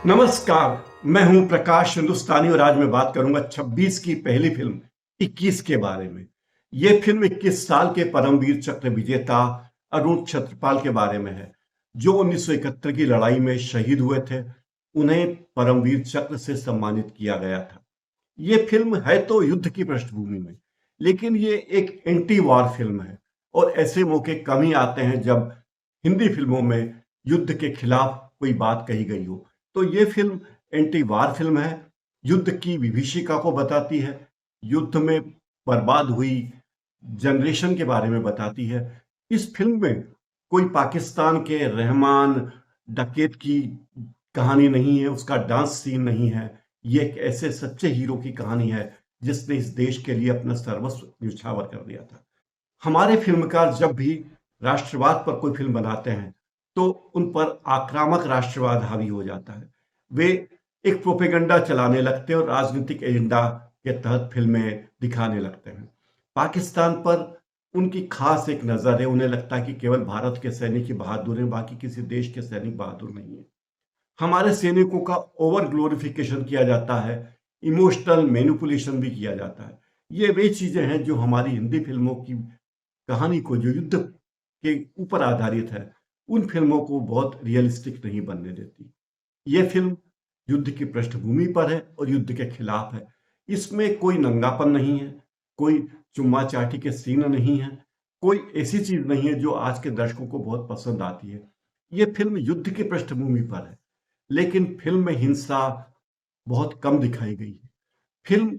नमस्कार। मैं हूं प्रकाश हिंदुस्तानी और आज मैं बात करूंगा 26 की पहली फिल्म 21 के बारे में। यह फिल्म 21 साल के परमवीर चक्र विजेता अरुण छत्रपाल के बारे में है, जो 1971 की लड़ाई में शहीद हुए थे। उन्हें परमवीर चक्र से सम्मानित किया गया था। ये फिल्म है तो युद्ध की पृष्ठभूमि में, लेकिन ये एक एंटी वॉर फिल्म है और ऐसे मौके कम ही आते हैं जब हिंदी फिल्मों में युद्ध के खिलाफ कोई बात कही गई हो। तो ये फिल्म एंटी वार फिल्म है, युद्ध की विभीषिका को बताती है, युद्ध में बर्बाद हुई जनरेशन के बारे में बताती है। इस फिल्म में कोई पाकिस्तान के रहमान डकैत की कहानी नहीं है, उसका डांस सीन नहीं है। ये एक ऐसे सच्चे हीरो की कहानी है जिसने इस देश के लिए अपना सर्वस्व न्यौछावर कर दिया था। हमारे फिल्मकार जब भी राष्ट्रवाद पर कोई फिल्म बनाते हैं तो उन पर आक्रामक राष्ट्रवाद हावी हो जाता है। वे एक प्रोपेगेंडा चलाने लगते हैं और राजनीतिक एजेंडा के तहत फिल्में दिखाने लगते हैं। पाकिस्तान पर उनकी खास एक नज़र है, उन्हें लगता है कि केवल भारत के सैनिक ही बहादुर हैं, बाकी किसी देश के सैनिक बहादुर नहीं है। हमारे सैनिकों का ओवर ग्लोरिफिकेशन किया जाता है, इमोशनल मैनिपुलेशन भी किया जाता है। ये वे चीजें हैं जो हमारी हिंदी फिल्मों की कहानी को, जो युद्ध के ऊपर आधारित है, उन फिल्मों को बहुत रियलिस्टिक नहीं बनने देती। ये फिल्म युद्ध की पृष्ठभूमि पर है और युद्ध के खिलाफ है। इसमें कोई नंगापन नहीं है, कोई चुम्मा चाटी के सीन नहीं है, कोई ऐसी चीज नहीं है जो आज के दर्शकों को बहुत पसंद आती है। ये फिल्म युद्ध की पृष्ठभूमि पर है, लेकिन फिल्म में हिंसा बहुत कम दिखाई गई है। फिल्म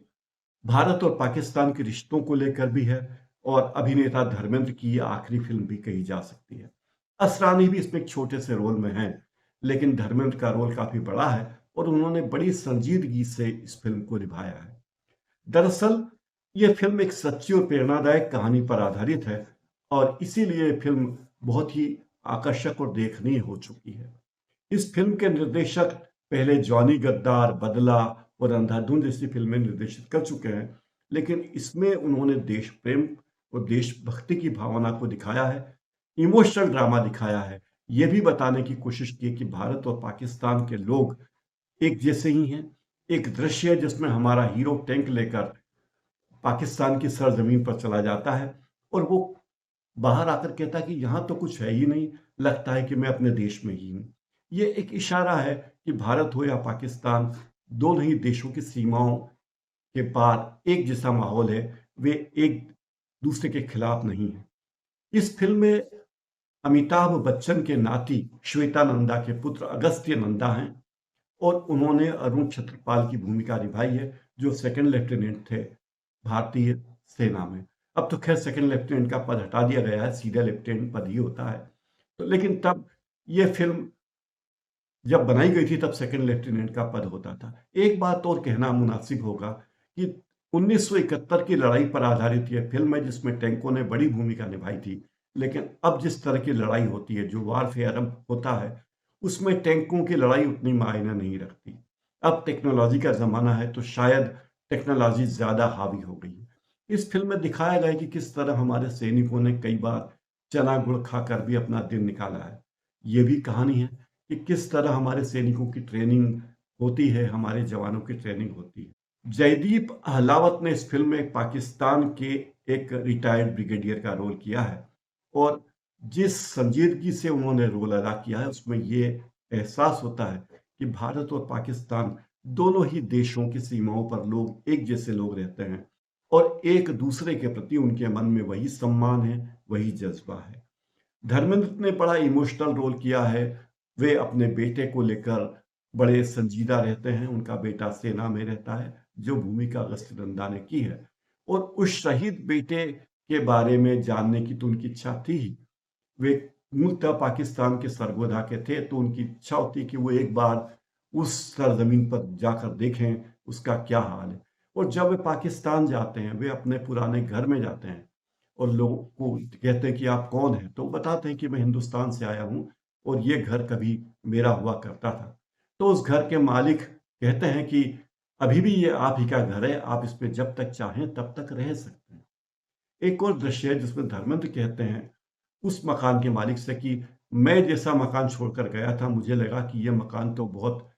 भारत और पाकिस्तान के रिश्तों को लेकर भी है और अभिनेता धर्मेंद्र की ये आखिरी फिल्म भी कही जा सकती है। असरानी भी इसमें एक छोटे से रोल में है, लेकिन धर्मेंद्र का रोल काफी बड़ा है और उन्होंने बड़ी संजीदगी से इस फिल्म को निभाया है। दरअसल ये फिल्म एक सच्ची और प्रेरणादायक कहानी पर आधारित है और इसीलिए ये फिल्म बहुत ही आकर्षक और देखनीय हो चुकी है। इस फिल्म के निर्देशक पहले जॉनी गद्दार, बदला और अंधाधुन जैसी फिल्में निर्देशित कर चुके हैं, लेकिन इसमें उन्होंने देश प्रेम और देशभक्ति की भावना को दिखाया है, इमोशनल ड्रामा दिखाया है। यह भी बताने की कोशिश की है कि भारत और पाकिस्तान के लोग एक जैसे ही हैं। एक दृश्य है जिसमें हमारा हीरो टैंक लेकर पाकिस्तान की सरजमीन पर चला जाता है और वो बाहर आकर कहता है कि यहाँ तो कुछ है ही नहीं, लगता है कि मैं अपने देश में ही हूँ। ये एक इशारा है कि भारत हो या पाकिस्तान, दोनों ही देशों की सीमाओं के पार एक जैसा माहौल है, वे एक दूसरे के खिलाफ नहीं है। इस फिल्म में अमिताभ बच्चन के नाती श्वेता नंदा के पुत्र अगस्त्य नंदा हैं और उन्होंने अरुण छत्रपाल की भूमिका निभाई है, जो सेकंड लेफ्टिनेंट थे भारतीय सेना में। अब तो खैर सेकंड लेफ्टिनेंट का पद हटा दिया गया है, सीधा लेफ्टिनेंट पद ही होता है। तो लेकिन तब ये फिल्म जब बनाई गई थी तब सेकंड लेफ्टिनेंट का पद होता था। एक बात और कहना मुनासिब होगा कि 1971 की लड़ाई पर आधारित यह फिल्म है जिसमें टैंकों ने बड़ी भूमिका निभाई थी, लेकिन अब जिस तरह की लड़ाई होती है, जो वारफेयर अब होता है, उसमें टैंकों की लड़ाई उतनी मायने नहीं रखती। अब टेक्नोलॉजी का जमाना है तो शायद टेक्नोलॉजी ज्यादा हावी हो गई है। इस फिल्म में दिखाया गया है कि किस तरह हमारे सैनिकों ने कई बार चना गुड़ खाकर भी अपना दिन निकाला है। ये भी कहानी है कि किस तरह हमारे सैनिकों की ट्रेनिंग होती है, हमारे जवानों की ट्रेनिंग होती है। जयदीप अहलावत ने इस फिल्म में पाकिस्तान के एक रिटायर्ड ब्रिगेडियर का रोल किया है और जिस संजीदगी से उन्होंने रोल अदा किया है उसमें ये एहसास होता है कि भारत और पाकिस्तान दोनों ही देशों की सीमाओं पर लोग एक जैसे लोग रहते हैं और एक दूसरे के प्रति उनके मन में वही सम्मान है, वही जज्बा है। धर्मेंद्र ने बड़ा इमोशनल रोल किया है। वे अपने बेटे को लेकर बड़े संजीदा रहते हैं। उनका बेटा सेना में रहता है, जो भूमिका अगस्त्य नंदा ने की है, और उस शहीद बेटे के बारे में जानने की तो उनकी इच्छा थी ही। वे मूलतः पाकिस्तान के सरगोधा के थे, तो उनकी इच्छा होती कि वो एक बार उस सरजमीन पर जाकर देखें उसका क्या हाल है। और जब वे पाकिस्तान जाते हैं, वे अपने पुराने घर में जाते हैं और लोगों को कहते हैं कि आप कौन हैं, तो बताते हैं कि मैं हिंदुस्तान से आया हूं और ये घर कभी मेरा हुआ करता था। तो उस घर के मालिक कहते हैं कि अभी भी ये आप ही का घर है, आप इस पे जब तक चाहें तब तक रह सकते हैं। एक और दृश्य है जिसमें धर्मेंद्र कहते हैं उस मकान के मालिक से कि मैं जैसा मकान छोड़कर गया था, मुझे लगा कि यह मकान तो बहुत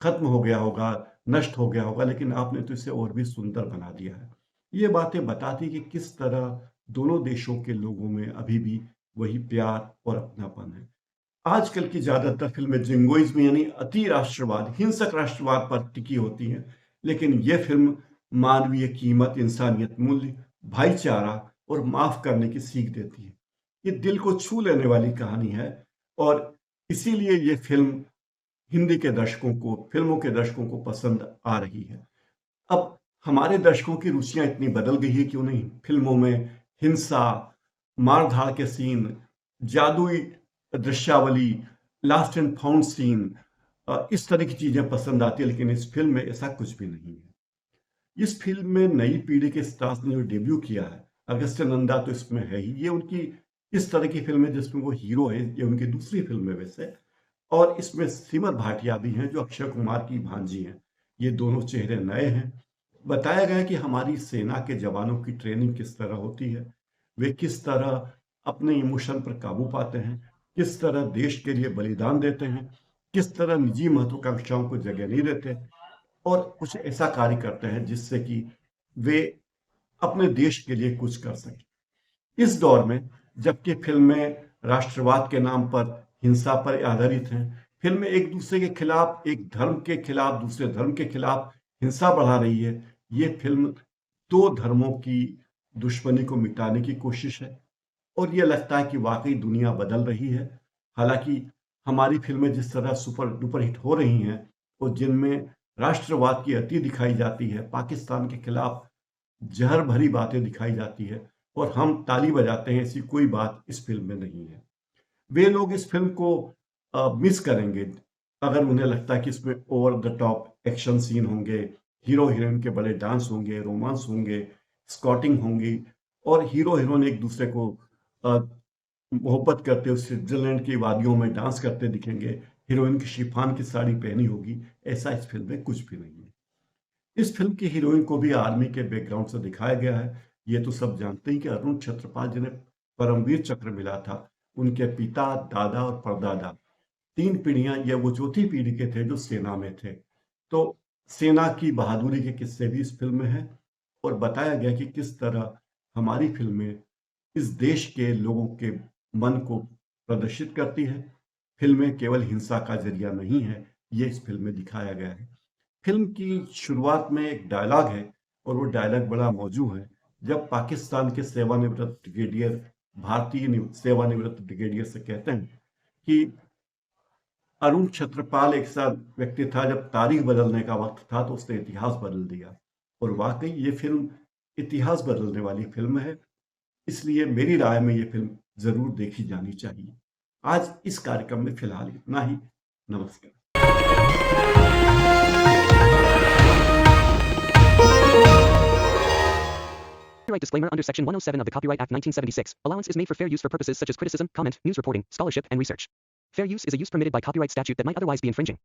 खत्म हो गया होगा, नष्ट हो गया होगा, लेकिन आपने तो इसे और भी सुंदर बना दिया है। ये बातें बताती कि किस तरह दोनों देशों के लोगों में अभी भी वही प्यार और अपनापन है। आजकल की ज्यादातर फिल्में जिंगोइज्म यानी अति राष्ट्रवाद, हिंसक राष्ट्रवाद पर टिकी होती हैं, लेकिन यह फिल्म मानवीय कीमत, इंसानियत मूल्य, भाईचारा और माफ करने की सीख देती है। ये दिल को छू लेने वाली कहानी है और इसीलिए ये फिल्म हिंदी के दर्शकों को, फिल्मों के दर्शकों को पसंद आ रही है। अब हमारे दर्शकों की रुचियां इतनी बदल गई है कि उन्हें फिल्मों में हिंसा, मार-धाड़ के सीन, जादुई दृश्यावली, लास्ट एंड फाउंड सीन, इस तरह की चीजें पसंद आती है, लेकिन इस फिल्म में ऐसा कुछ भी नहीं है। इस फिल्म में नई पीढ़ी के स्टार्स ने जो डेब्यू किया है, अगस्त्य नंदा तो इसमें है ही। ये उनकी इस तरह की फिल्म है जिसमें वो हीरो है, ये उनकी दूसरी फिल्म है वैसे। और इसमें सिमर भाटिया भी हैं जो अक्षय कुमार की भांजी हैं। ये दोनों चेहरे नए हैं। बताया गया है कि हमारी सेना के जवानों की ट्रेनिंग किस तरह होती है, वे किस तरह अपने इमोशन पर काबू पाते हैं, किस तरह देश के लिए बलिदान देते हैं, किस तरह निजी महत्वाकांक्षाओं को जगह नहीं देते और कुछ ऐसा कार्य करते हैं जिससे कि वे अपने देश के लिए कुछ कर सकें। इस दौर में जबकि फिल्में राष्ट्रवाद के नाम पर हिंसा पर आधारित हैं, फिल्में एक दूसरे के खिलाफ, एक धर्म के खिलाफ दूसरे धर्म के खिलाफ हिंसा बढ़ा रही है, ये फिल्म दो धर्मों की दुश्मनी को मिटाने की कोशिश है और ये लगता है कि वाकई दुनिया बदल रही है। हालांकि हमारी फिल्में जिस तरह सुपर डुपर हिट हो रही हैं और जिनमें राष्ट्रवाद की अति दिखाई जाती है, पाकिस्तान के खिलाफ जहर भरी बातें दिखाई जाती है और हम ताली बजाते हैं, ऐसी कोई बात इस फिल्म में नहीं है। वे लोग इस फिल्म को मिस करेंगे अगर उन्हें लगता है कि इसमें over the top action scene होंगे, हीरो हीरोइन के बड़े डांस होंगे, रोमांस होंगे, स्कॉटिंग होंगी और हीरो हीरोइन एक दूसरे को अ, मोहब्बत करते हुए स्विट्जरलैंड की वादियों में डांस करते दिखेंगे, हीरोइन की शिफॉन की साड़ी पहनी होगी। ऐसा इस फिल्म में कुछ भी नहीं है। इस फिल्म की हीरोइन को भी आर्मी के बैकग्राउंड से दिखाया गया है। ये तो सब जानते हैं कि अरुण छत्रपाल जिन्हें परमवीर चक्र मिला था, उनके पिता, दादा और परदादा, तीन पीढ़ियां, या वो चौथी पीढ़ी के थे जो सेना में थे। तो सेना की बहादुरी के किस्से भी इस फिल्म में है और बताया गया कि किस तरह हमारी फिल्में इस देश के लोगों के मन को प्रदर्शित करती है। फिल्में केवल हिंसा का जरिया नहीं है, ये इस फिल्म में दिखाया गया है। फिल्म की शुरुआत में एक डायलॉग है और वो डायलॉग बड़ा मौजू है। जब पाकिस्तान के सेवानिवृत्त ब्रिगेडियर भारतीय सेवानिवृत्त ब्रिगेडियर से कहते हैं कि अरुण छत्रपाल एक ऐसा व्यक्ति था, जब तारीख बदलने का वक्त था तो उसने इतिहास बदल दिया। और वाकई ये फिल्म इतिहास बदलने वाली फिल्म है, इसलिए मेरी राय में ये फिल्म जरूर देखी जानी चाहिए। आज इस कार्यक्रम में फिलहाल इतना ही। नमस्कार। Copyright disclaimer under Section 107 of the Copyright Act 1976. Allowance is made for fair use for purposes such as criticism, comment, news reporting, scholarship, and research. Fair use is a use permitted by copyright statute that might otherwise be infringing.